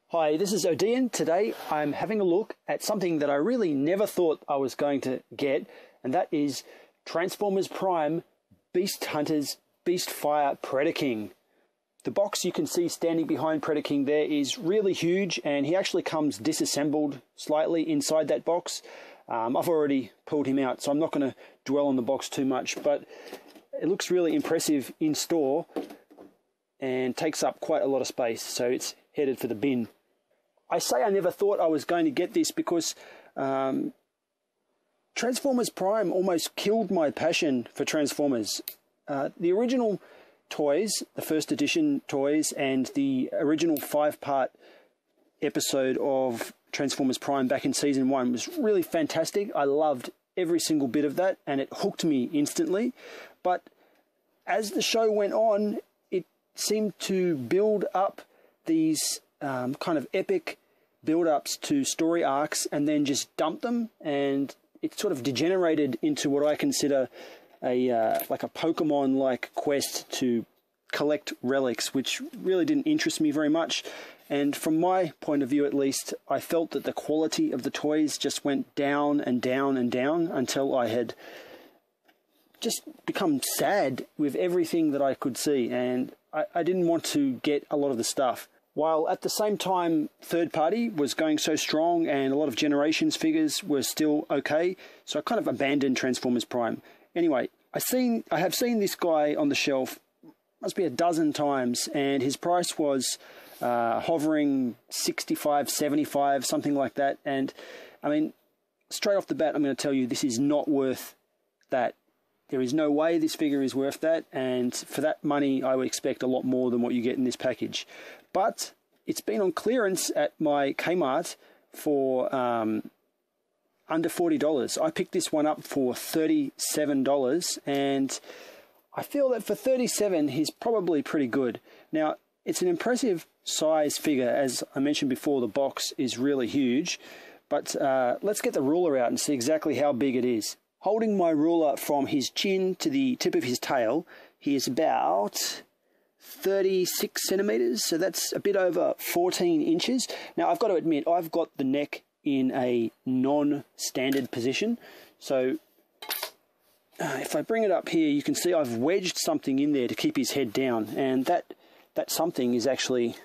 Hi, this is Odeean. Today I'm having a look at something that I really never thought I was going to get, and that is Transformers Prime Beast Hunters Beast Fire Predaking. The box you can see standing behind Predaking there is really huge, and he actually comes disassembled slightly inside that box. I've already pulled him out, so I'm not going to dwell on the box too much, but it looks really impressive in store and takes up quite a lot of space, so it's headed for the bin. I say I never thought I was going to get this because Transformers Prime almost killed my passion for Transformers. The original toys, the first edition toys, and the original 5-part episode of Transformers Prime back in Season 1 was really fantastic. I loved every single bit of that, and it hooked me instantly. But as the show went on, it seemed to build up these kind of epic build-ups to story arcs and then just dump them, and it sort of degenerated into what I consider like a Pokemon-like quest to collect relics, which really didn't interest me very much. And from my point of view, at least, I felt that the quality of the toys just went down and down and down until I had just become sad with everything that I could see, and I didn't want to get a lot of the stuff. While at the same time, third party was going so strong and a lot of Generations figures were still okay, so I kind of abandoned Transformers Prime. Anyway, I have seen this guy on the shelf, must be a dozen times, and his price was hovering 65, 75, something like that. And I mean, straight off the bat, I'm going to tell you this is not worth that. There is no way this figure is worth that, and for that money I would expect a lot more than what you get in this package. But it's been on clearance at my Kmart for under $40. I picked this one up for $37, and I feel that for $37 he's probably pretty good. Now, it's an impressive size figure. As I mentioned before, the box is really huge, but let's get the ruler out and see exactly how big it is. Holding my ruler from his chin to the tip of his tail, he is about 36 centimeters, so that's a bit over 14 inches. Now, I've got to admit, I've got the neck in a non-standard position, so if I bring it up here, you can see I've wedged something in there to keep his head down, and that something is actually a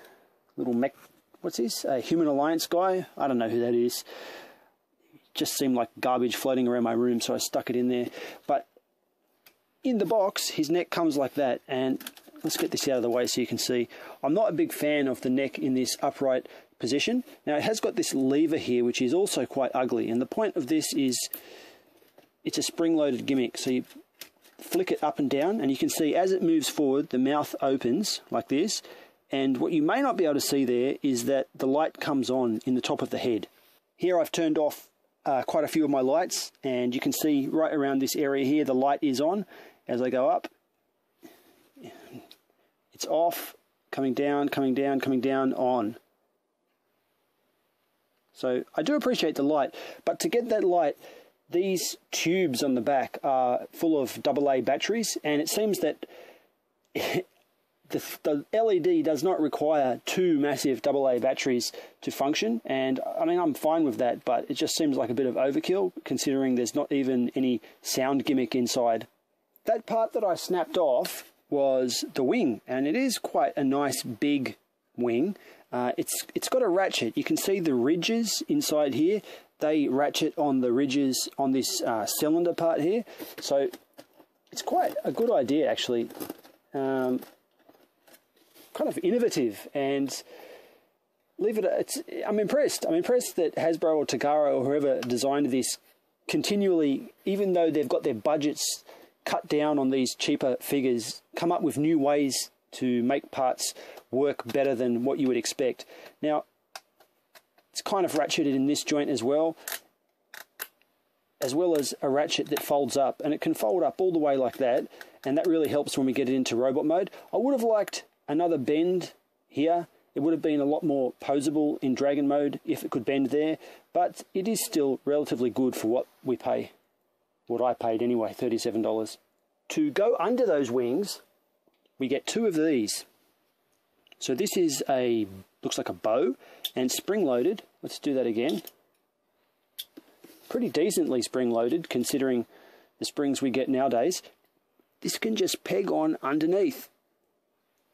little mech. What's this? A Human Alliance guy? I don't know who that is. Just seemed like garbage floating around my room, so I stuck it in there. But in the box, his neck comes like that, and let's get this out of the way so you can see. I'm not a big fan of the neck in this upright position. Now, it has got this lever here, which is also quite ugly, and the point of this is it's a spring-loaded gimmick. So you flick it up and down, and you can see as it moves forward, the mouth opens like this, and what you may not be able to see there is that the light comes on in the top of the head. Here I've turned off quite a few of my lights, and you can see right around this area here the light is on. As I go up, it's off, coming down, coming down, coming down, on. So I do appreciate the light, but to get that light, these tubes on the back are full of AA batteries, and it seems that the LED does not require two massive AA batteries to function, and I mean, I'm fine with that, but it just seems like a bit of overkill considering there's not even any sound gimmick inside. That part that I snapped off was the wing, and it is quite a nice big wing. It's got a ratchet. You can see the ridges inside here. They ratchet on the ridges on this cylinder part here, so it's quite a good idea actually. Kind of innovative, and I'm impressed. I'm impressed that Hasbro or Takara or whoever designed this continually, even though they've got their budgets cut down on these cheaper figures, come up with new ways to make parts work better than what you would expect. Now, it's kind of ratcheted in this joint as well as a ratchet that folds up, and it can fold up all the way like that, and that really helps when we get it into robot mode. I would have liked another bend here. It would have been a lot more posable in Dragon mode if it could bend there, but it is still relatively good for what we pay. What I paid anyway, $37. To go under those wings, we get two of these. So this is looks like a bow and spring-loaded. Let's do that again. Pretty decently spring-loaded considering the springs we get nowadays. This can just peg on underneath.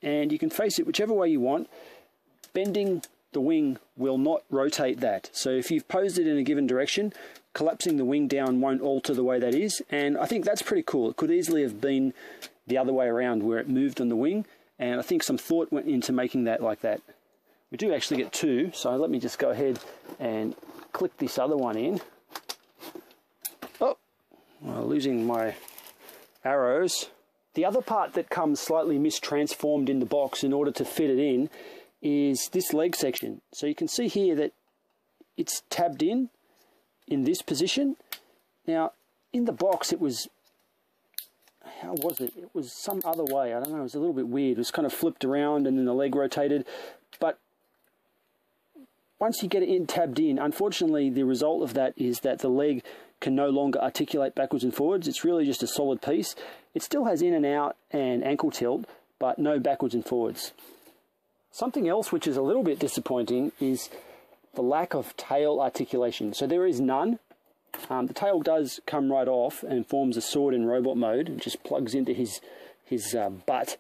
And you can face it whichever way you want. Bending the wing will not rotate that. So if you've posed it in a given direction, collapsing the wing down won't alter the way that is. And I think that's pretty cool. It could easily have been the other way around where it moved on the wing. And I think some thought went into making that like that. We do actually get two, so let me just go ahead and click this other one in. Oh, well, losing my arrows. The other part that comes slightly mistransformed in the box in order to fit it in is this leg section. So you can see here that it's tabbed in this position. Now, in the box it was, how was it? It was some other way. I don't know, it was a little bit weird. It was kind of flipped around and then the leg rotated. But once you get it in tabbed in, unfortunately the result of that is that the leg can no longer articulate backwards and forwards. It's really just a solid piece. It still has in and out and ankle tilt, but no backwards and forwards. Something else which is a little bit disappointing is the lack of tail articulation. So there is none. The tail does come right off and forms a sword in robot mode. It just plugs into his butt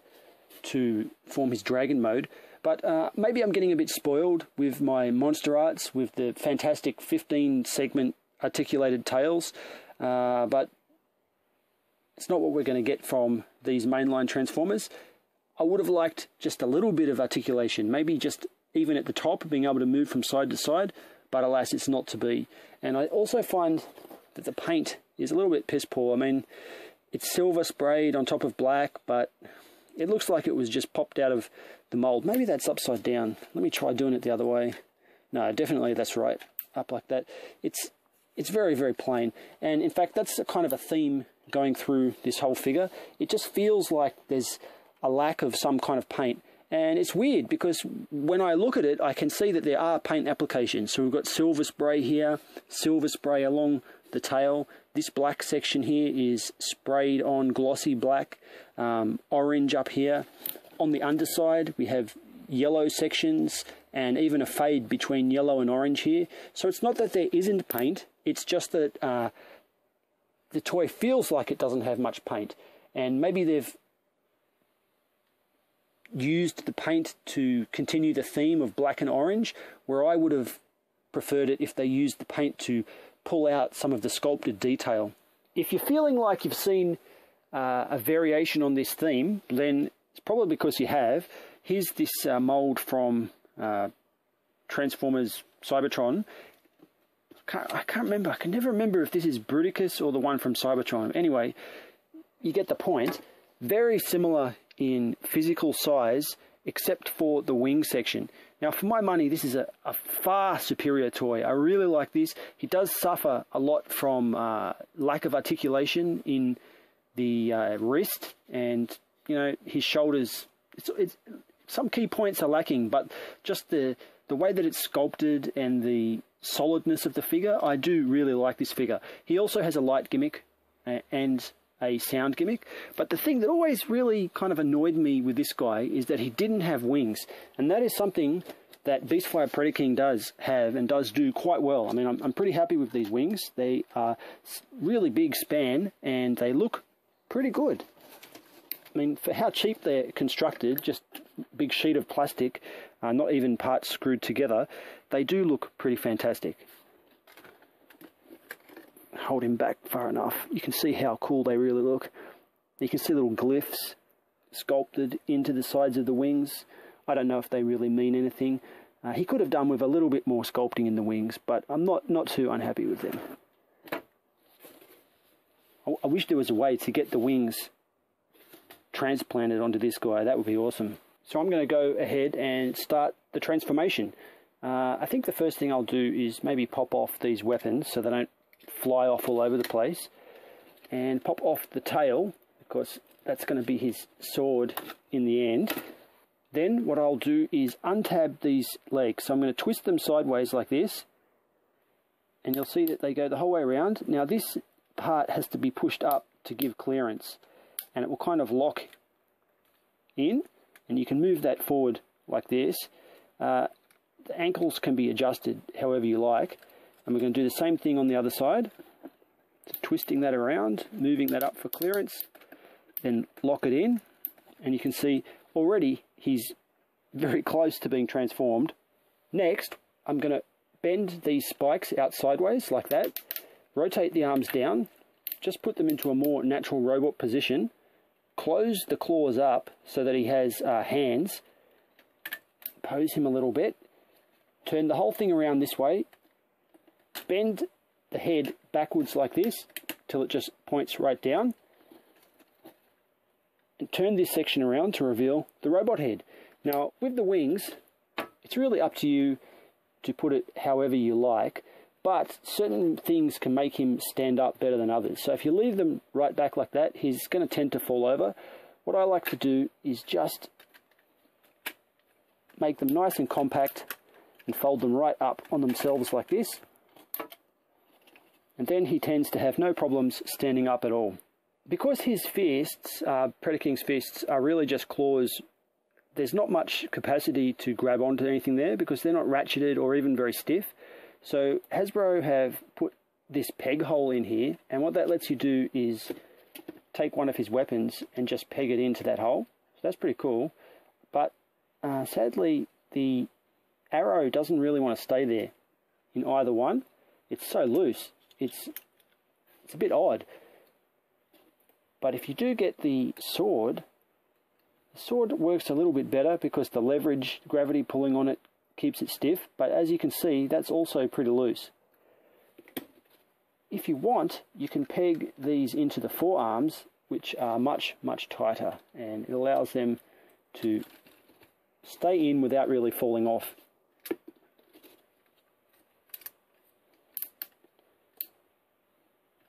to form his dragon mode. But maybe I'm getting a bit spoiled with my monster arts with the fantastic 15 segment articulated tails. But it's not what we're going to get from these mainline Transformers. I would have liked just a little bit of articulation, maybe just even at the top, being able to move from side to side, but alas, it's not to be. And I also find that the paint is a little bit piss poor. I mean, it's silver sprayed on top of black, but it looks like it was just popped out of the mold. Maybe that's upside down. Let me try doing it the other way. No, definitely that's right, up like that. It's very, very plain. And in fact, that's a kind of a theme going through this whole figure. It just feels like there's a lack of some kind of paint. And it's weird because when I look at it, I can see that there are paint applications. So we've got silver spray here, silver spray along the tail. This black section here is sprayed on glossy black, orange up here. On the underside, we have yellow sections and even a fade between yellow and orange here. So it's not that there isn't paint, it's just that the toy feels like it doesn't have much paint. And maybe they've used the paint to continue the theme of black and orange, where I would have preferred it if they used the paint to pull out some of the sculpted detail. If you're feeling like you've seen a variation on this theme, then it's probably because you have. Here's this mold from Transformers Cybertron. I can't remember. I can never remember if this is Bruticus or the one from Cybertron. Anyway, you get the point. Very similar in physical size, except for the wing section. Now, for my money, this is a far superior toy. I really like this. He does suffer a lot from lack of articulation in the wrist, and you know, his shoulders. Some key points are lacking, but just the way that it's sculpted and the solidness of the figure, I do really like this figure. He also has a light gimmick and a sound gimmick, but the thing that always really kind of annoyed me with this guy is that he didn't have wings, and that is something that Beastfire Predaking does have and does do quite well. I mean, I'm pretty happy with these wings. They are really big span and they look pretty good. I mean, for how cheap they're constructed, just big sheet of plastic, not even parts screwed together, they do look pretty fantastic. Hold him back far enough. You can see how cool they really look. You can see little glyphs sculpted into the sides of the wings. I don't know if they really mean anything. He could have done with a little bit more sculpting in the wings, but I'm not too unhappy with them. I wish there was a way to get the wings transplanted onto this guy. That would be awesome. So I'm going to go ahead and start the transformation. I think the first thing I'll do is maybe pop off these weapons so they don't fly off all over the place, and pop off the tail because that's going to be his sword in the end. Then what I'll do is untab these legs. So I'm going to twist them sideways like this, and you'll see that they go the whole way around. Now this part has to be pushed up to give clearance, and it will kind of lock in, and you can move that forward like this. The ankles can be adjusted however you like. And we're going to do the same thing on the other side. So twisting that around, moving that up for clearance, then lock it in. And you can see already he's very close to being transformed. Next, I'm going to bend these spikes out sideways like that, rotate the arms down, just put them into a more natural robot position, close the claws up so that he has hands, pose him a little bit, turn the whole thing around this way, bend the head backwards like this till it just points right down, and turn this section around to reveal the robot head. Now with the wings, it's really up to you to put it however you like, but certain things can make him stand up better than others. So if you leave them right back like that, he's going to tend to fall over. What I like to do is just make them nice and compact and fold them right up on themselves like this. And then he tends to have no problems standing up at all. Because his fists, Predaking's fists, are really just claws, there's not much capacity to grab onto anything there because they're not ratcheted or even very stiff. So Hasbro have put this peg hole in here, and what that lets you do is take one of his weapons and just peg it into that hole. So that's pretty cool. But sadly, the arrow doesn't really want to stay there in either one. It's so loose. It's a bit odd. But if you do get the sword works a little bit better because the leverage, gravity pulling on it, keeps it stiff. But as you can see, that's also pretty loose. If you want, you can peg these into the forearms, which are much, much tighter. And it allows them to stay in without really falling off.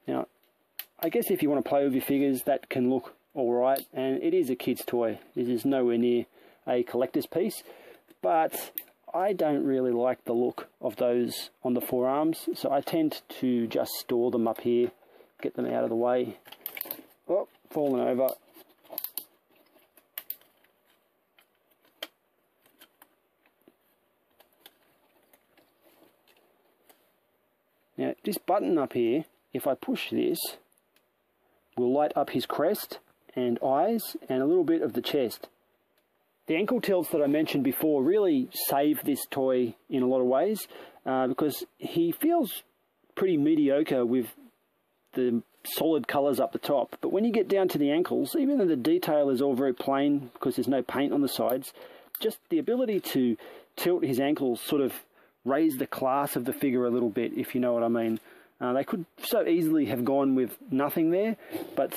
Now, I guess if you want to play with your figures, that can look alright, and it is a kid's toy. This is nowhere near a collector's piece, but I don't really like the look of those on the forearms, so I tend to just store them up here, get them out of the way. Oh, fallen over. Now, this button up here, if I push this, will light up his crest and eyes and a little bit of the chest. The ankle tilts that I mentioned before really save this toy in a lot of ways because he feels pretty mediocre with the solid colours up the top. But when you get down to the ankles, even though the detail is all very plain because there's no paint on the sides, just the ability to tilt his ankles sort of raise the class of the figure a little bit, if you know what I mean. They could so easily have gone with nothing there, but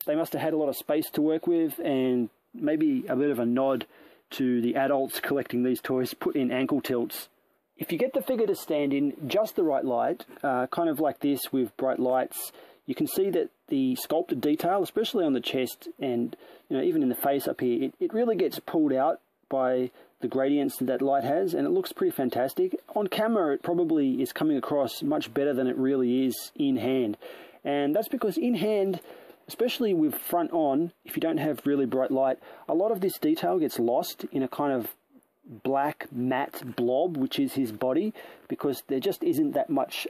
they must have had a lot of space to work with, and maybe a bit of a nod to the adults collecting these toys, put in ankle tilts. If you get the figure to stand in just the right light, kind of like this with bright lights, you can see that the sculpted detail, especially on the chest and even in the face up here, it really gets pulled out by the gradients that light has, and it looks pretty fantastic. On camera, it probably is coming across much better than it really is in hand. And that's because in hand, especially with front on, if you don't have really bright light, a lot of this detail gets lost in a kind of black matte blob, which is his body, because there just isn't that much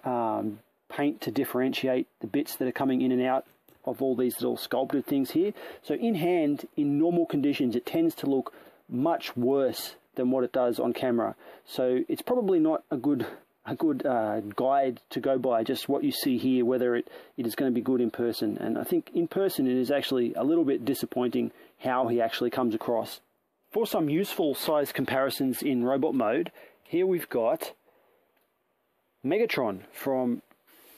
paint to differentiate the bits that are coming in and out of all these little sculpted things here. So in hand, in normal conditions, it tends to look much worse than what it does on camera. So it's probably not a good guide to go by, just what you see here, whether it is going to be good in person. And I think in person it is actually a little bit disappointing how he actually comes across. For some useful size comparisons in robot mode, here we've got Megatron from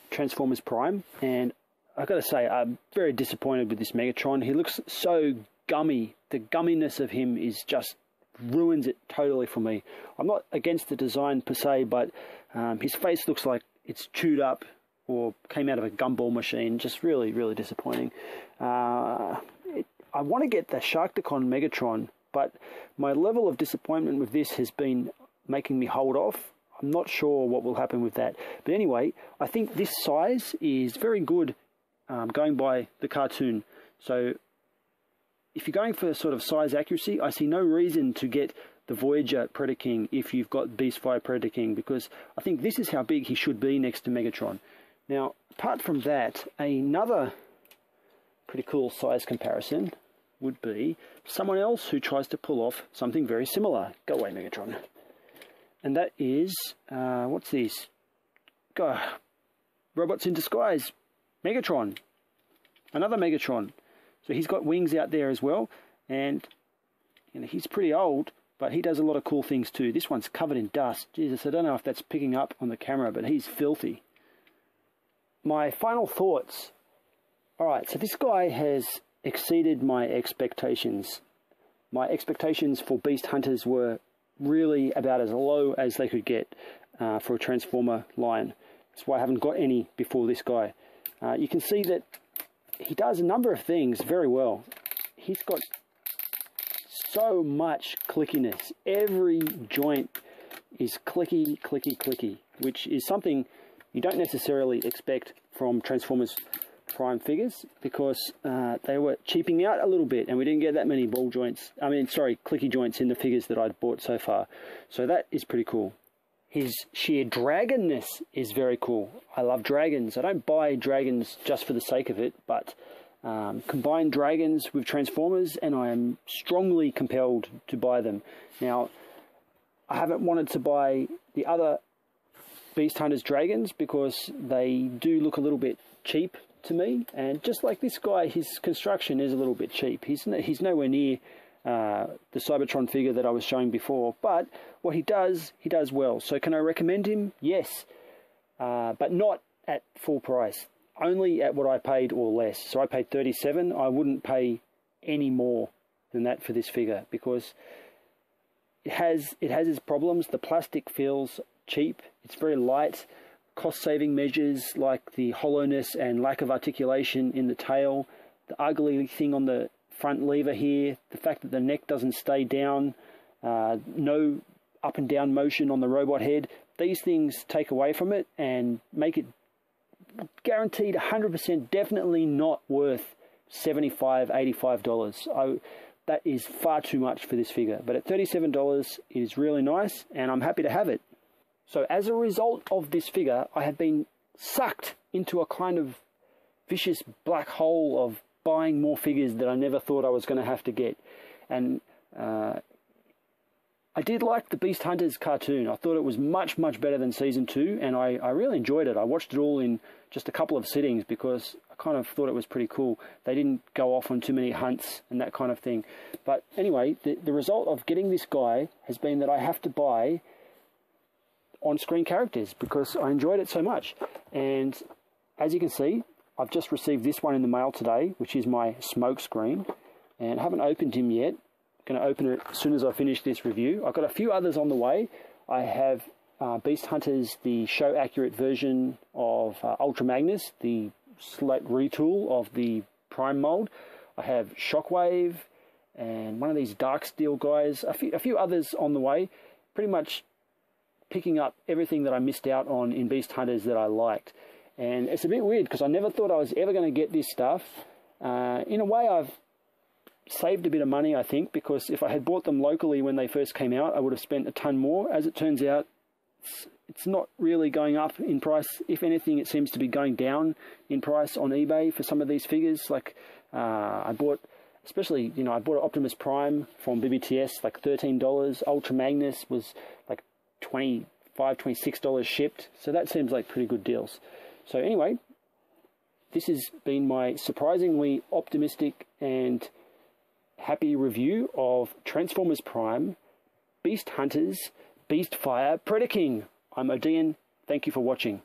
Transformers Prime, and I've got to say I'm very disappointed with this Megatron. He looks so gummy. The gumminess of him is just ruins it totally for me. I'm not against the design per se, but his face looks like it's chewed up or came out of a gumball machine. Just really, really disappointing. I want to get the Sharkticon Megatron, but my level of disappointment with this has been making me hold off. I'm not sure what will happen with that. But anyway, I think this size is very good going by the cartoon. So if you're going for sort of size accuracy, I see no reason to get the Voyager Predaking if you've got Beastfire Predaking, because I think this is how big he should be next to Megatron. Now, apart from that, another pretty cool size comparison would be someone else who tries to pull off something very similar. Go away, Megatron. And that is, what's this? Robots in Disguise. Megatron. Another Megatron. So he's got wings out there as well, and he's pretty old, but he does a lot of cool things too. This one's covered in dust. Jesus, I don't know if that's picking up on the camera, but he's filthy. My final thoughts. Alright, so this guy has exceeded my expectations. My expectations for Beast Hunters were really about as low as they could get for a Transformer line. That's why I haven't got any before this guy. You can see that he does a number of things very well. He's got so much clickiness. Every joint is clicky, clicky, clicky, which is something you don't necessarily expect from Transformers Prime figures, because they were cheaping out a little bit and we didn't get that many clicky joints in the figures that I'd bought so far. So that is pretty cool. His sheer dragonness is very cool. I love dragons. I don't buy dragons just for the sake of it, but combine dragons with Transformers and I am strongly compelled to buy them. Now, I haven't wanted to buy the other Beast Hunters dragons because they do look a little bit cheap to me, and just like this guy, his construction is a little bit cheap. He's nowhere near the Cybertron figure that I was showing before, but what he does well. So can I recommend him? Yes, but not at full price, only at what I paid or less. So I paid $37. I wouldn't pay any more than that for this figure because it has its problems. The plastic feels cheap. It's very light. Cost-saving measures like the hollowness and lack of articulation in the tail, the ugly thing on the front lever here, the fact that the neck doesn't stay down, no up and down motion on the robot head, these things take away from it and make it guaranteed 100% definitely not worth $75, $85. That is far too much for this figure, but at $37 it is really nice and I'm happy to have it. So as a result of this figure, I have been sucked into a kind of vicious black hole of buying more figures that I never thought I was going to have to get. And I did like the Beast Hunters cartoon. I thought it was much, much better than Season 2, and I really enjoyed it. I watched it all in just a couple of sittings because I kind of thought it was pretty cool. They didn't go off on too many hunts and that kind of thing. But anyway, the result of getting this guy has been that I have to buy on-screen characters because I enjoyed it so much. And as you can see, I've just received this one in the mail today, which is my smoke screen, and I haven't opened him yet. I'm going to open it as soon as I finish this review. I've got a few others on the way. I have Beast Hunters, the show accurate version of Ultra Magnus, the slight retool of the Prime mold. I have Shockwave and one of these Dark Steel guys, a few others on the way, pretty much picking up everything that I missed out on in Beast Hunters that I liked. And it's a bit weird because I never thought I was ever going to get this stuff. In a way, I've saved a bit of money, I think, because if I had bought them locally when they first came out, I would have spent a ton more. As it turns out, it's not really going up in price. If anything, it seems to be going down in price on eBay for some of these figures. Like I bought, especially, I bought Optimus Prime from BBTS, like $13. Ultra Magnus was like $25, $26 shipped. So that seems like pretty good deals. So anyway, this has been my surprisingly optimistic and happy review of Transformers Prime, Beast Hunters, Beastfire Predaking. I'm Odeean. Thank you for watching.